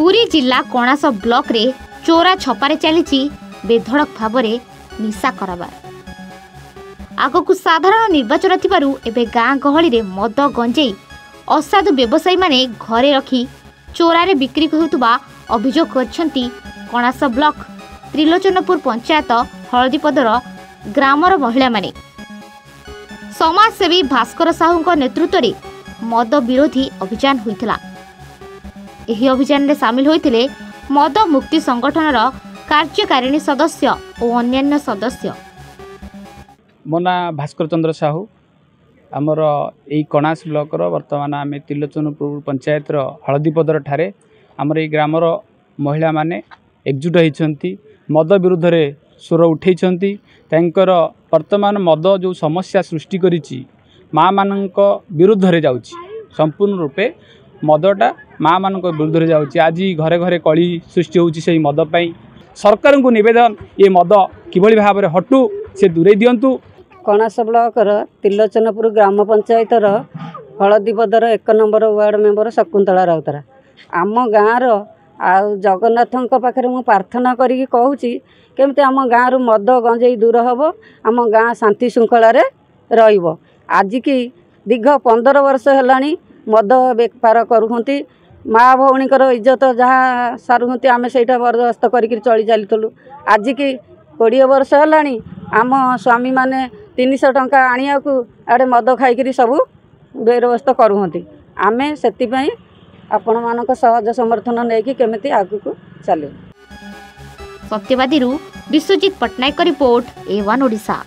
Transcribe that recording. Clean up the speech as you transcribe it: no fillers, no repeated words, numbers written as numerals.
पुरी जिला कणास ब्लॉक रे चोरा छपारे चली बेधड़क भाव में निशा कराबार। आगकू साधारण निर्वाचन थिबारु एबे गाँ गहली रे मद गंजेई असाधु व्यवसायी माने घरे रखी चोरारे बिक्री होतुबा अभियोग करछंती कणास ब्लॉक त्रिलोचनपुर पंचायत हलदीपदर ग्रामर महिला माने। समाजसेवी भास्कर साहू नेतृत्व में मद विरोधी अभियान होइतिला। एही अभियान रे शामिल होइतिले मद मुक्ति संगठनर कार्यकारिणी सदस्य और अन्यान्य सदस्य। मो ना भास्कर चंद्र साहू आमर यही कणास ब्लॉक वर्तमान आम त्रिलोचनपुर पंचायत हलदीपदर ठारे आमर ये ग्रामर महिला माने एकजुट होती मद विरुद्ध रे स्वर उठेइछंती। तांकर वर्तमान मद जो समस्या सृष्टि करिछि माँ मानक विरुद्ध रे जाउछि, संपूर्ण रूपे मदटा माँ मानक विरुद्ध रे जाउछि। आज घरे घरे कली सृष्टि होउछि से मद पई। सरकार को निवेदन ये मद किभली भाव में हटू से दूरे दियंतु। कणास ब्लॉकर त्रिलोचनपुर ग्राम panchayat Haldipadar 1 number ward member Shakuntala Routray आम गाँव जगन्नाथ पाखे मु प्रार्थना करी कहूँ केमती आम गाँव मद गंजेई दूर हम आम गाँ शांति श्रृंखला रहिबो। आज की दीर्घ 15 वर्ष है मद बेपार करुँच माँ भौणीकर इज्जत जहाँ सारुँच आम से बरदस्त करी चली चलूँ। आज की 20 वर्ष है आम स्वामी माने 300 टंका आनिया आड़े मद खाई सब बेरवस्थ करुँच। आमे से आपण मानक सहज समर्थन नहीं केमिति आगु चलो। सत्यवादी विश्वजीत पट्टनायक रिपोर्ट A1 ओडिशा।